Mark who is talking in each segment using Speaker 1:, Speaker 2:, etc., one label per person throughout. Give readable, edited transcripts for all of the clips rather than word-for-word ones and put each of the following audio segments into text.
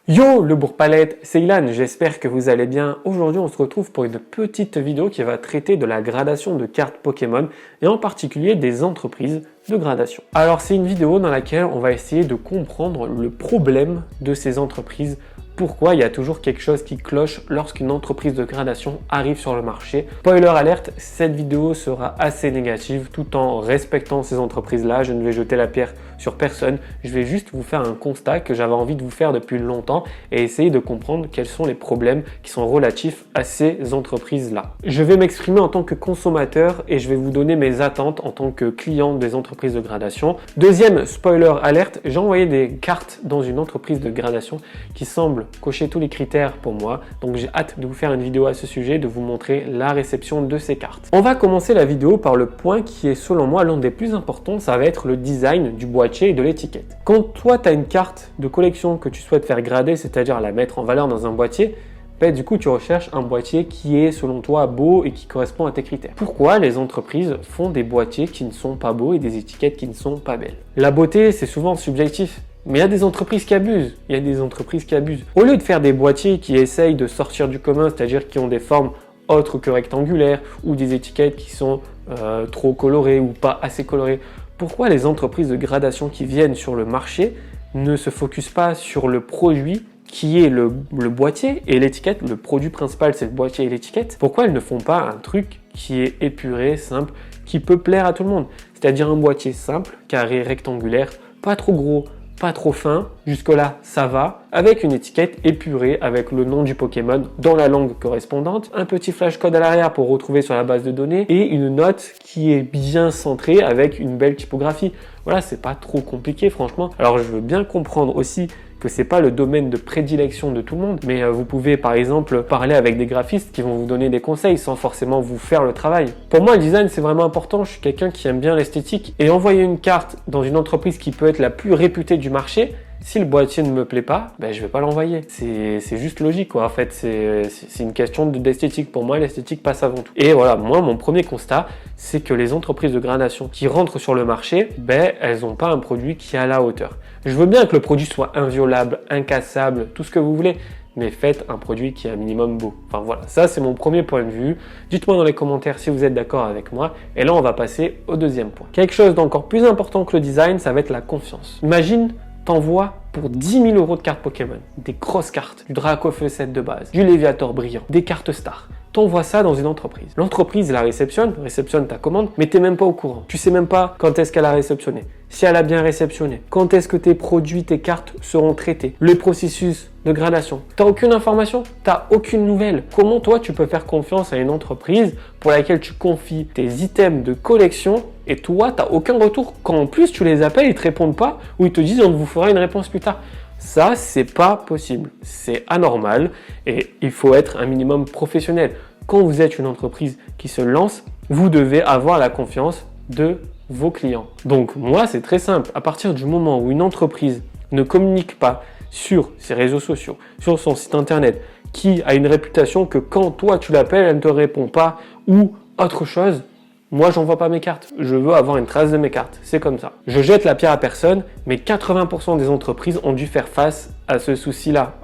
Speaker 1: Yo le bourg-palette, c'est Ilan, j'espère que vous allez bien. Aujourd'hui on se retrouve pour une petite vidéo qui va traiter de la gradation de cartes Pokémon et en particulier des entreprises de gradation. Alors c'est une vidéo dans laquelle on va essayer de comprendre le problème de ces entreprises. Pourquoi il y a toujours quelque chose qui cloche lorsqu'une entreprise de gradation arrive sur le marché. Spoiler alerte, cette vidéo sera assez négative tout en respectant ces entreprises-là. Je ne vais jeter la pierre sur personne. Je vais juste vous faire un constat que j'avais envie de vous faire depuis longtemps et essayer de comprendre quels sont les problèmes qui sont relatifs à ces entreprises-là. Je vais m'exprimer en tant que consommateur et je vais vous donner mes attentes en tant que client des entreprises de gradation. Deuxième spoiler alerte, j'ai envoyé des cartes dans une entreprise de gradation qui semble cocher tous les critères pour moi, donc j'ai hâte de vous faire une vidéo à ce sujet, de vous montrer la réception de ces cartes. On va commencer la vidéo par le point qui est selon moi l'un des plus importants, ça va être le design du boîtier et de l'étiquette. Quand toi tu as une carte de collection que tu souhaites faire grader, c'est-à-dire la mettre en valeur dans un boîtier, du coup tu recherches un boîtier qui est selon toi beau et qui correspond à tes critères. Pourquoi les entreprises font des boîtiers qui ne sont pas beaux et des étiquettes qui ne sont pas belles? La beauté c'est souvent subjectif. Mais il y a des entreprises qui abusent. Au lieu de faire des boîtiers qui essayent de sortir du commun, c'est-à-dire qui ont des formes autres que rectangulaires ou des étiquettes qui sont trop colorées ou pas assez colorées, pourquoi les entreprises de gradation qui viennent sur le marché ne se focusent pas sur le produit qui est le boîtier et l'étiquette? Le produit principal, c'est le boîtier et l'étiquette. Pourquoi elles ne font pas un truc qui est épuré, simple, qui peut plaire à tout le monde? C'est-à-dire un boîtier simple, carré, rectangulaire, pas trop gros, pas trop fin, jusque-là ça va, avec une étiquette épurée avec le nom du Pokémon dans la langue correspondante, un petit flashcode à l'arrière pour retrouver sur la base de données et une note qui est bien centrée avec une belle typographie. Voilà, c'est pas trop compliqué franchement. Alors je veux bien comprendre aussi que c'est pas le domaine de prédilection de tout le monde, mais vous pouvez par exemple parler avec des graphistes qui vont vous donner des conseils sans forcément vous faire le travail. Pour moi, le design c'est vraiment important. Je suis quelqu'un qui aime bien l'esthétique et envoyer une carte dans une entreprise qui peut être la plus réputée du marché, si le boîtier ne me plaît pas, je vais pas l'envoyer. C'est juste logique quoi. En fait, c'est une question d'esthétique. Pour moi, l'esthétique passe avant tout. Et voilà, moi, mon premier constat, c'est que les entreprises de gradation qui rentrent sur le marché, elles n'ont pas un produit qui est à la hauteur. Je veux bien que le produit soit inviolable, incassable, tout ce que vous voulez, mais faites un produit qui est un minimum beau. Enfin voilà, ça c'est mon premier point de vue. Dites-moi dans les commentaires si vous êtes d'accord avec moi. Et là, on va passer au deuxième point. Quelque chose d'encore plus important que le design, ça va être la confiance. Imagine, t'envoies pour 10 000 € de cartes Pokémon, des grosses cartes, du Dracofeu 7 de base, du Léviator brillant, des cartes stars. T'envoies ça dans une entreprise. L'entreprise la réceptionne ta commande, mais t'es même pas au courant. Tu sais même pas quand est-ce qu'elle a réceptionné, si elle a bien réceptionné, quand est-ce que tes produits, tes cartes seront traités, le processus de gradation. T'as aucune information, t'as aucune nouvelle. Comment toi tu peux faire confiance à une entreprise pour laquelle tu confies tes items de collection et toi t'as aucun retour quand en plus tu les appelles, ils te répondent pas ou ils te disent on vous fera une réponse plus tard. Ça, c'est pas possible, c'est anormal et il faut être un minimum professionnel. Quand vous êtes une entreprise qui se lance, vous devez avoir la confiance de vos clients. Donc moi, c'est très simple. À partir du moment où une entreprise ne communique pas sur ses réseaux sociaux, sur son site internet, qui a une réputation que quand toi tu l'appelles, elle ne te répond pas ou autre chose, moi, j'envoie pas mes cartes. Je veux avoir une trace de mes cartes. C'est comme ça. Je jette la pierre à personne, mais 80% des entreprises ont dû faire face à ce souci-là.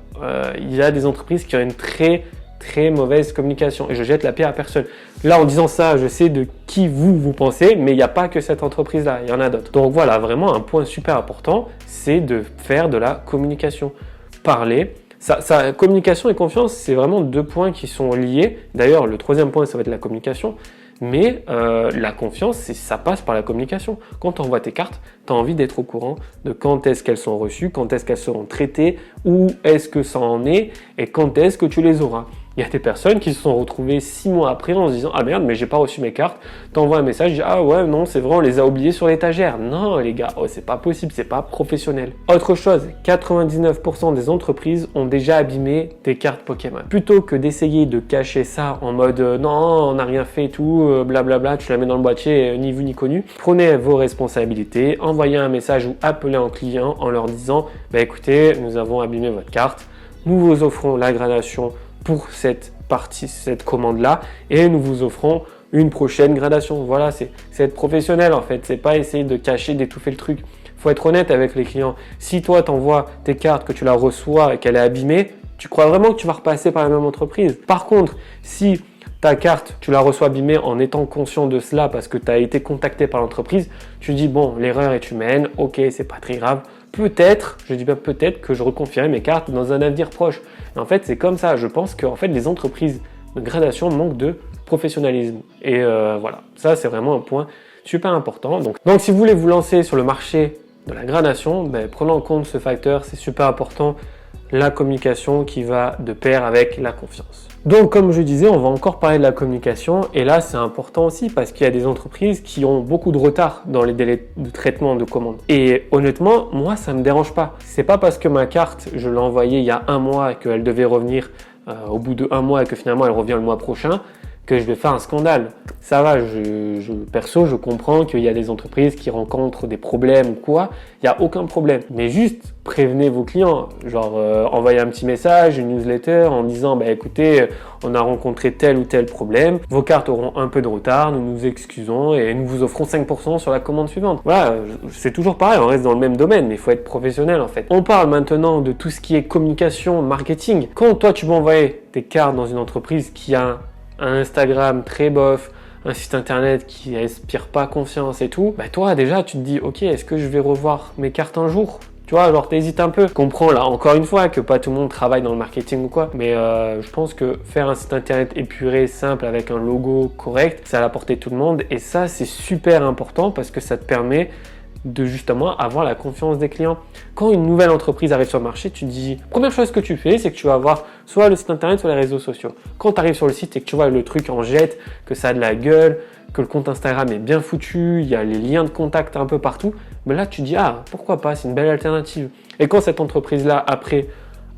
Speaker 1: Il y a des entreprises qui ont une très mauvaise communication et je jette la pierre à personne. Là, en disant ça, je sais de qui vous pensez, mais il n'y a pas que cette entreprise-là. Il y en a d'autres. Donc voilà, vraiment un point super important, c'est de faire de la communication. Parler. Communication et confiance, c'est vraiment deux points qui sont liés. D'ailleurs, le troisième point, ça va être la communication. Mais la confiance, ça passe par la communication. Quand tu envoies tes cartes, tu as envie d'être au courant de quand est-ce qu'elles sont reçues, quand est-ce qu'elles seront traitées, où est-ce que ça en est et quand est-ce que tu les auras. Il y a des personnes qui se sont retrouvées 6 mois après en se disant « Ah merde, mais j'ai pas reçu mes cartes ». T'envoies un message, « Ah ouais, non, c'est vrai, on les a oubliées sur l'étagère ». Non les gars, c'est pas possible, c'est pas professionnel. Autre chose, 99% des entreprises ont déjà abîmé des cartes Pokémon. Plutôt que d'essayer de cacher ça en mode « Non, on n'a rien fait et tout, blablabla, tu la mets dans le boîtier, ni vu ni connu », prenez vos responsabilités, envoyez un message ou appelez un client en leur disant « Écoutez, nous avons abîmé votre carte, nous vous offrons la gradation pour cette commande-là et nous vous offrons une prochaine gradation. » Voilà, c'est être professionnel en fait, c'est pas essayer de cacher, d'étouffer le truc. Faut être honnête avec les clients. Si toi, t'envoies tes cartes, que tu la reçois et qu'elle est abîmée, tu crois vraiment que tu vas repasser par la même entreprise. Par contre, si ta carte, tu la reçois abîmée en étant conscient de cela parce que tu as été contacté par l'entreprise, tu dis bon, l'erreur est humaine, ok, c'est pas très grave. Peut-être, je dis bien peut-être que je reconfierai mes cartes dans un avenir proche. Et en fait, c'est comme ça. Je pense que en fait, les entreprises de gradation manquent de professionnalisme. Et voilà, ça c'est vraiment un point super important. Donc si vous voulez vous lancer sur le marché de la gradation, prenez en compte ce facteur, c'est super important. La communication qui va de pair avec la confiance. Donc comme je disais, on va encore parler de la communication et là c'est important aussi parce qu'il y a des entreprises qui ont beaucoup de retard dans les délais de traitement de commandes. Et honnêtement, moi ça me dérange pas. C'est pas parce que ma carte, je l'ai envoyée il y a un mois et qu'elle devait revenir au bout de un mois et que finalement elle revient le mois prochain que je vais faire un scandale. Ça va, perso, je comprends qu'il y a des entreprises qui rencontrent des problèmes ou quoi, il n'y a aucun problème. Mais juste prévenez vos clients, genre envoyez un petit message, une newsletter en disant écoutez, on a rencontré tel ou tel problème, vos cartes auront un peu de retard, nous nous excusons et nous vous offrons 5% sur la commande suivante. Voilà, c'est toujours pareil, on reste dans le même domaine, mais il faut être professionnel en fait. On parle maintenant de tout ce qui est communication, marketing. Quand toi tu vas envoyer tes cartes dans une entreprise qui a un Instagram très bof, un site internet qui inspire pas confiance et tout, toi déjà tu te dis ok, est-ce que je vais revoir mes cartes un jour? Tu vois, genre t'hésites un peu. Je comprends là encore une fois que pas tout le monde travaille dans le marketing ou quoi, mais je pense que faire un site internet épuré, simple, avec un logo correct, c'est à la portée de tout le monde et ça c'est super important parce que ça te permet de justement avoir la confiance des clients. Quand une nouvelle entreprise arrive sur le marché, tu te dis, première chose que tu fais, c'est que tu vas voir soit le site internet, soit les réseaux sociaux. Quand tu arrives sur le site et que tu vois le truc en jette, que ça a de la gueule, que le compte Instagram est bien foutu, il y a les liens de contact un peu partout, mais là tu te dis, ah, pourquoi pas, c'est une belle alternative. Et quand cette entreprise-là, après,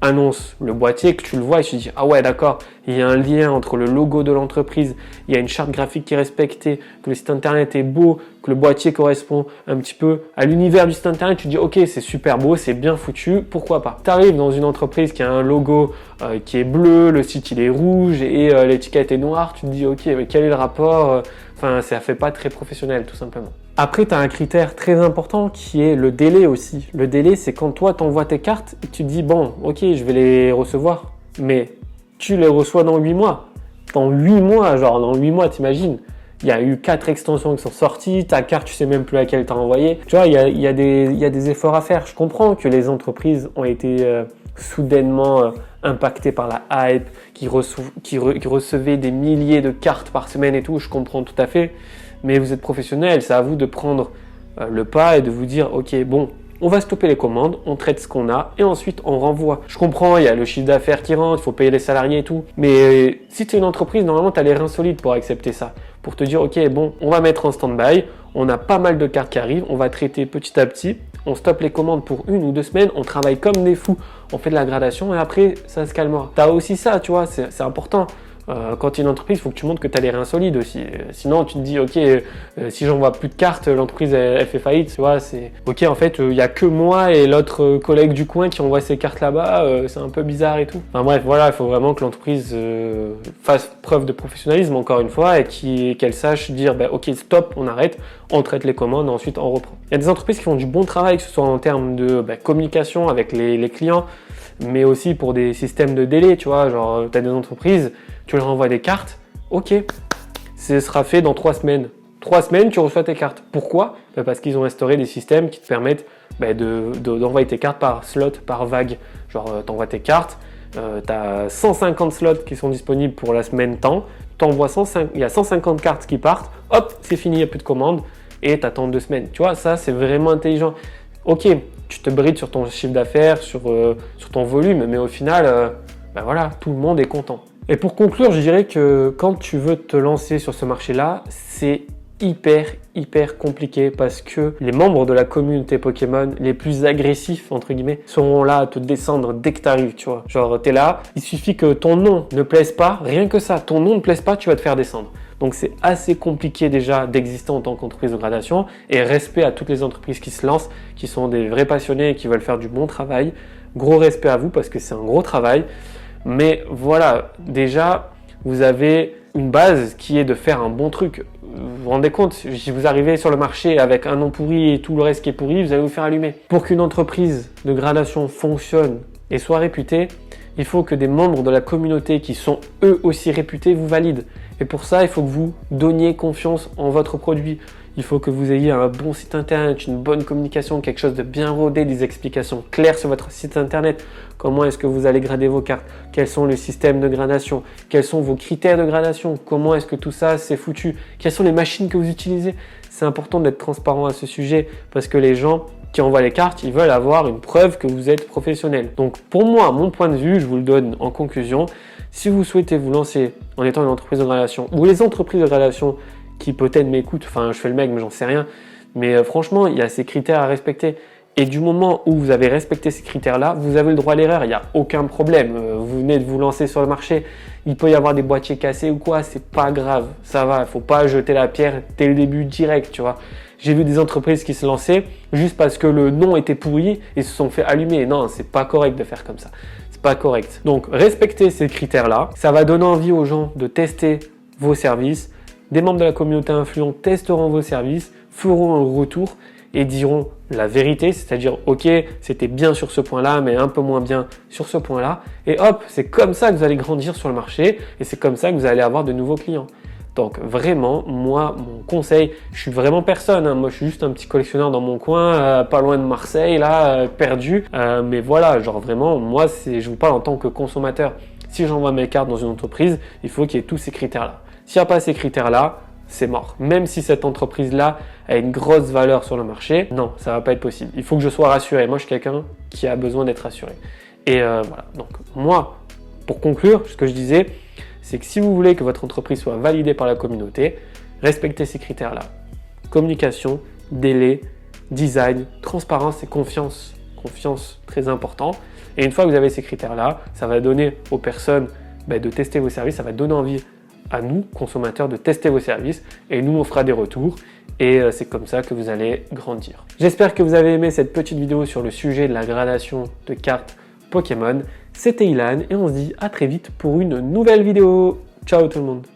Speaker 1: annonce le boîtier, que tu le vois et tu te dis ah ouais d'accord, il y a un lien entre le logo de l'entreprise, il y a une charte graphique qui est respectée, que le site internet est beau, que le boîtier correspond un petit peu à l'univers du site internet, tu te dis ok c'est super beau, c'est bien foutu, pourquoi pas. Tu arrives dans une entreprise qui a un logo qui est bleu, le site il est rouge et l'étiquette est noire, tu te dis ok mais quel est le rapport, enfin ça fait pas très professionnel tout simplement. Après, tu as un critère très important qui est le délai aussi. Le délai, c'est quand toi, tu envoies tes cartes et tu te dis, bon, ok, je vais les recevoir, mais tu les reçois dans 8 mois. Dans 8 mois, genre dans 8 mois, t'imagines, il y a eu 4 extensions qui sont sorties, ta carte, tu sais même plus laquelle t'as envoyée. Tu vois, il y a des efforts à faire. Je comprends que les entreprises ont été soudainement impactées par la hype, qui recevaient des milliers de cartes par semaine et tout, je comprends tout à fait. Mais vous êtes professionnel, c'est à vous de prendre le pas et de vous dire ok bon, on va stopper les commandes, on traite ce qu'on a et ensuite on renvoie. Je comprends, il y a le chiffre d'affaires qui rentre, il faut payer les salariés et tout. Mais si tu es une entreprise, normalement tu as les reins solides pour accepter ça. Pour te dire ok bon, on va mettre en stand-by, on a pas mal de cartes qui arrivent, on va traiter petit à petit, on stoppe les commandes pour 1 ou 2 semaines, on travaille comme des fous, on fait de la gradation et après ça se calmera. Tu as aussi ça, tu vois, c'est important. Quand tu es une entreprise, il faut que tu montres que tu as les reins solides aussi. Sinon, tu te dis, ok, si j'envoie plus de cartes, l'entreprise elle fait faillite. Tu vois, c'est ok. En fait, il y a que moi et l'autre collègue du coin qui envoie ces cartes là-bas. C'est un peu bizarre et tout. Enfin bref, voilà, il faut vraiment que l'entreprise fasse preuve de professionnalisme encore une fois et qu'elle sache dire, ok, stop, on arrête, on traite les commandes, ensuite on reprend. Il y a des entreprises qui font du bon travail, que ce soit en termes de communication avec les clients, mais aussi pour des systèmes de délai. Tu vois, genre, tu as des entreprises. Tu leur envoies des cartes, ok, ce sera fait dans 3 semaines. 3 semaines, tu reçois tes cartes. Pourquoi ? Parce qu'ils ont instauré des systèmes qui te permettent d'envoyer tes cartes par slot, par vague. Genre, tu envoies tes cartes, tu as 150 slots qui sont disponibles pour la semaine temps, il y a 150 cartes qui partent, hop, c'est fini, il n'y a plus de commandes, et tu attends 2 semaines. Tu vois, ça, c'est vraiment intelligent. Ok, tu te brides sur ton chiffre d'affaires, sur ton volume, mais au final, voilà, tout le monde est content. Et pour conclure, je dirais que quand tu veux te lancer sur ce marché-là, c'est hyper compliqué parce que les membres de la communauté Pokémon les plus agressifs, entre guillemets, seront là à te descendre dès que tu arrives, tu vois. Genre, t'es là, il suffit que ton nom ne plaise pas, rien que ça, ton nom ne plaise pas, tu vas te faire descendre. Donc c'est assez compliqué déjà d'exister en tant qu'entreprise de gradation et respect à toutes les entreprises qui se lancent, qui sont des vrais passionnés et qui veulent faire du bon travail. Gros respect à vous parce que c'est un gros travail. Mais voilà, déjà, vous avez une base qui est de faire un bon truc. Vous vous rendez compte, si vous arrivez sur le marché avec un nom pourri et tout le reste qui est pourri, vous allez vous faire allumer. Pour qu'une entreprise de gradation fonctionne et soit réputée, il faut que des membres de la communauté qui sont eux aussi réputés vous valident. Et pour ça, il faut que vous donniez confiance en votre produit. Il faut que vous ayez un bon site internet, une bonne communication, quelque chose de bien rodé, des explications claires sur votre site internet. Comment est-ce que vous allez grader vos cartes? Quels sont les systèmes de gradation? Quels sont vos critères de gradation? Comment est-ce que tout ça c'est foutu? Quelles sont les machines que vous utilisez? C'est important d'être transparent à ce sujet parce que les gens qui envoient les cartes, ils veulent avoir une preuve que vous êtes professionnel. Donc pour moi, mon point de vue, je vous le donne en conclusion, si vous souhaitez vous lancer en étant une entreprise de gradation ou les entreprises de gradation qui peut-être m'écoutent, enfin je fais le mec mais j'en sais rien, mais franchement il y a ces critères à respecter et du moment où vous avez respecté ces critères-là, vous avez le droit à l'erreur, il n'y a aucun problème. Vous venez de vous lancer sur le marché, il peut y avoir des boîtiers cassés ou quoi, c'est pas grave, ça va, il faut pas jeter la pierre dès le début direct, tu vois. J'ai vu des entreprises qui se lançaient juste parce que le nom était pourri et se sont fait allumer. Non, c'est pas correct de faire comme ça. C'est pas correct. Donc, respectez ces critères-là. Ça va donner envie aux gens de tester vos services. Des membres de la communauté influents testeront vos services, feront un retour et diront la vérité, c'est-à-dire ok, c'était bien sur ce point-là, mais un peu moins bien sur ce point-là. Et hop, c'est comme ça que vous allez grandir sur le marché et c'est comme ça que vous allez avoir de nouveaux clients. Donc vraiment, moi, mon conseil, je suis vraiment personne, hein. Moi je suis juste un petit collectionneur dans mon coin, pas loin de Marseille, là, perdu. Mais voilà, genre vraiment, moi, je vous parle en tant que consommateur. Si j'envoie mes cartes dans une entreprise, il faut qu'il y ait tous ces critères-là. S'il n'y a pas ces critères-là, c'est mort. Même si cette entreprise-là a une grosse valeur sur le marché, non, ça va pas être possible. Il faut que je sois rassuré. Moi, je suis quelqu'un qui a besoin d'être rassuré. Et voilà. Donc moi, pour conclure, ce que je disais, c'est que si vous voulez que votre entreprise soit validée par la communauté, respectez ces critères-là. Communication, délai, design, transparence et confiance. Confiance, très important. Et une fois que vous avez ces critères-là, ça va donner aux personnes de tester vos services, ça va donner envie à nous, consommateurs, de tester vos services et nous, on fera des retours et c'est comme ça que vous allez grandir. J'espère que vous avez aimé cette petite vidéo sur le sujet de la gradation de cartes Pokémon. C'était Ilan et on se dit à très vite pour une nouvelle vidéo. Ciao tout le monde!